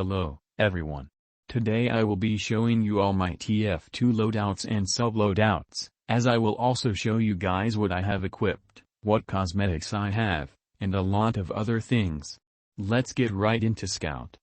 Hello, everyone. Today I will be showing you all my TF2 loadouts and sub-loadouts, as I will also show you guys what I have equipped, what cosmetics I have, and a lot of other things. Let's get right into Scout.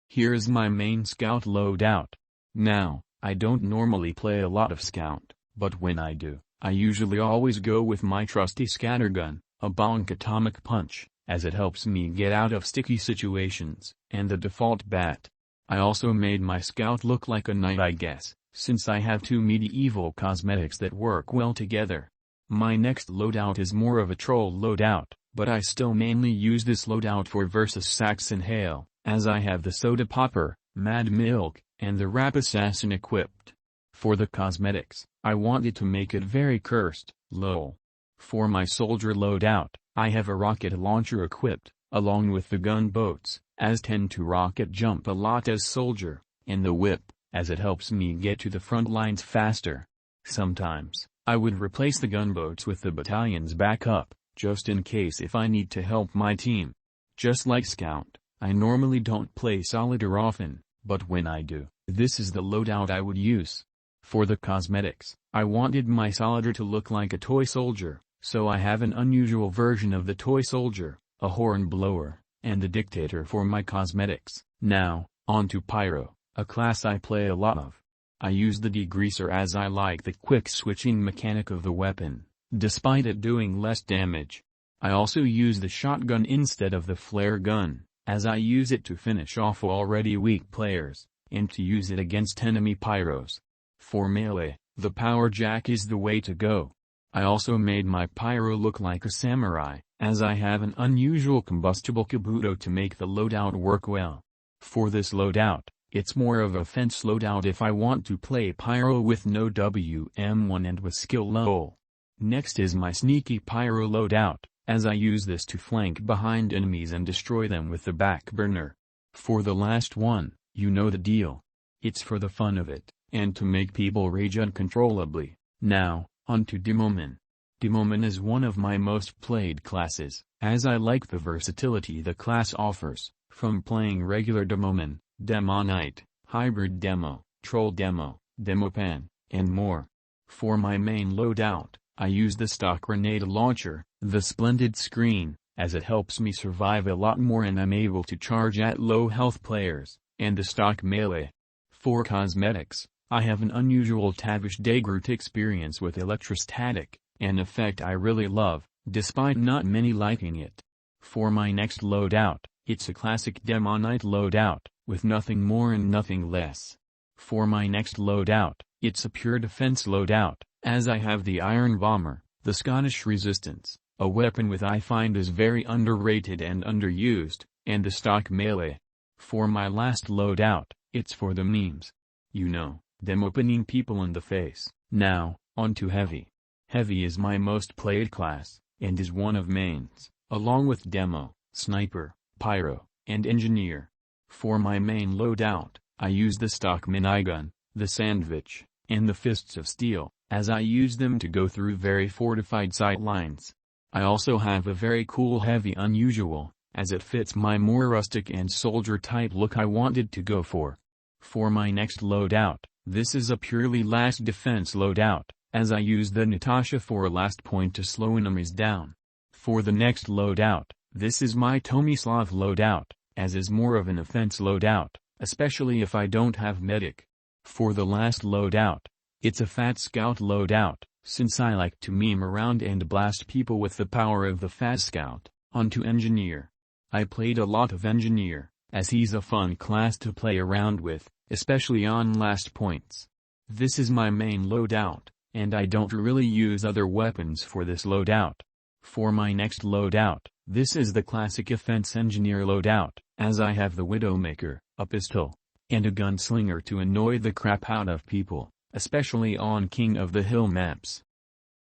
Here is my main Scout loadout. Now, I don't normally play a lot of Scout, but when I do, I usually always go with my trusty scattergun, a bonk atomic punch, as it helps me get out of sticky situations, and the default bat. I also made my Scout look like a knight, I guess, since I have two medieval cosmetics that work well together. My next loadout is more of a troll loadout, but I still mainly use this loadout for versus Saxon Hail, as I have the Soda Popper, Mad Milk, and the Rap Assassin equipped. For the cosmetics, I wanted to make it very cursed, lol. For my soldier loadout, I have a rocket launcher equipped, along with the gunboats, as tend to rocket jump a lot as soldier, and the whip, as it helps me get to the front lines faster. Sometimes, I would replace the gunboats with the battalion's backup, just in case if I need to help my team. Just like Scout, I normally don't play Solitaire often, but when I do, this is the loadout I would use. For the cosmetics, I wanted my Solitaire to look like a toy soldier, so I have an unusual version of the toy soldier, a horn blower, and the dictator for my cosmetics. Now, on to Pyro, a class I play a lot of. I use the degreaser as I like the quick switching mechanic of the weapon, despite it doing less damage. I also use the shotgun instead of the flare gun, as I use it to finish off already weak players, and to use it against enemy pyros. For melee, the power jack is the way to go. I also made my pyro look like a samurai, as I have an unusual combustible kabuto to make the loadout work well. For this loadout, it's more of a fence loadout if I want to play pyro with no WM1 and with skill low. Next is my sneaky pyro loadout, as I use this to flank behind enemies and destroy them with the back burner. For the last one, you know the deal. It's for the fun of it, and to make people rage uncontrollably. Now, on to Demoman. Demoman is one of my most played classes, as I like the versatility the class offers, from playing regular Demoman, Demonite, Hybrid Demo, Troll Demo, Demopan, and more. For my main loadout, I use the stock grenade launcher, the Splendid Screen, as it helps me survive a lot more and I'm able to charge at low health players, and the stock melee. For cosmetics, I have an unusual Tavish Daggert experience with Electrostatic, an effect I really love, despite not many liking it. For my next loadout, it's a classic Demonite loadout, with nothing more and nothing less. For my next loadout, it's a pure defense loadout, as I have the Iron Bomber, the Scottish Resistance, a weapon with I find is very underrated and underused, and the stock melee. For my last loadout, it's for the memes. You know, them opening people in the face. Now, on to Heavy. Heavy is my most played class, and is one of mains, along with Demo, Sniper, Pyro, and Engineer. For my main loadout, I use the stock minigun, the Sandwich, and the Fists of Steel, as I use them to go through very fortified sight lines. I also have a very cool Heavy Unusual, as it fits my more rustic and soldier type look I wanted to go for. For my next loadout, this is a purely last defense loadout, as I use the Natasha for a last point to slow enemies down. For the next loadout, this is my Tomislav loadout, as is more of an offense loadout, especially if I don't have medic. For the last loadout, it's a Fat Scout loadout, since I like to meme around and blast people with the power of the Fat Scout. Onto Engineer. I played a lot of Engineer, as he's a fun class to play around with, especially on last points. This is my main loadout, and I don't really use other weapons for this loadout. For my next loadout, this is the classic offense Engineer loadout, as I have the Widowmaker, a pistol, and a gunslinger to annoy the crap out of people, especially on King of the Hill maps.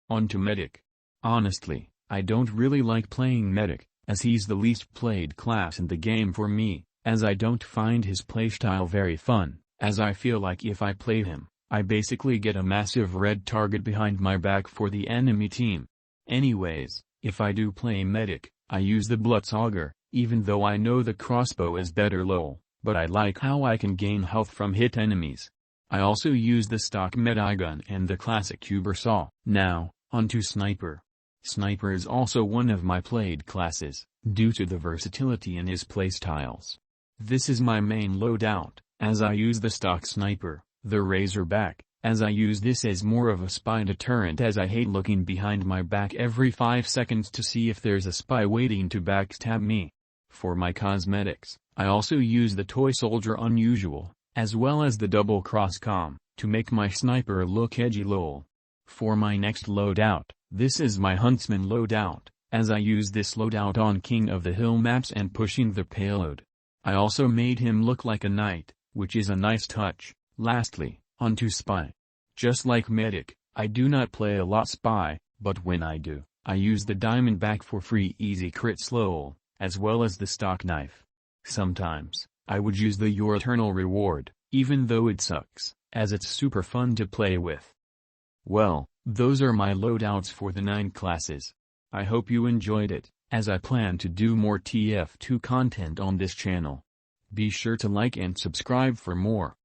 On to Medic. Honestly, I don't really like playing Medic, as he's the least played class in the game for me, as I don't find his playstyle very fun, as I feel like if I play him, I basically get a massive red target behind my back for the enemy team. Anyways, if I do play Medic, I use the Blutzauger, even though I know the crossbow is better lol. but I like how I can gain health from hit enemies. I also use the stock medigun and the classic cuber saw. Now, onto sniper. Sniper is also one of my played classes, due to the versatility in his playstyles. This is my main loadout, as I use the stock sniper, the Razorback, as I use this as more of a spy deterrent, as I hate looking behind my back every 5 seconds to see if there's a spy waiting to backstab me. For my cosmetics, I also use the toy soldier unusual, as well as the double cross com, to make my sniper look edgy lol. For my next loadout, this is my huntsman loadout, as I use this loadout on King of the Hill maps and pushing the payload. I also made him look like a knight, which is a nice touch. Lastly, onto spy. Just like medic, I do not play a lot spy, but when I do, I use the diamondback for free easy crits lol, as well as the stock knife. Sometimes, I would use the Your Eternal Reward, even though it sucks, as it's super fun to play with. Well, those are my loadouts for the 9 classes. I hope you enjoyed it, as I plan to do more TF2 content on this channel. Be sure to like and subscribe for more.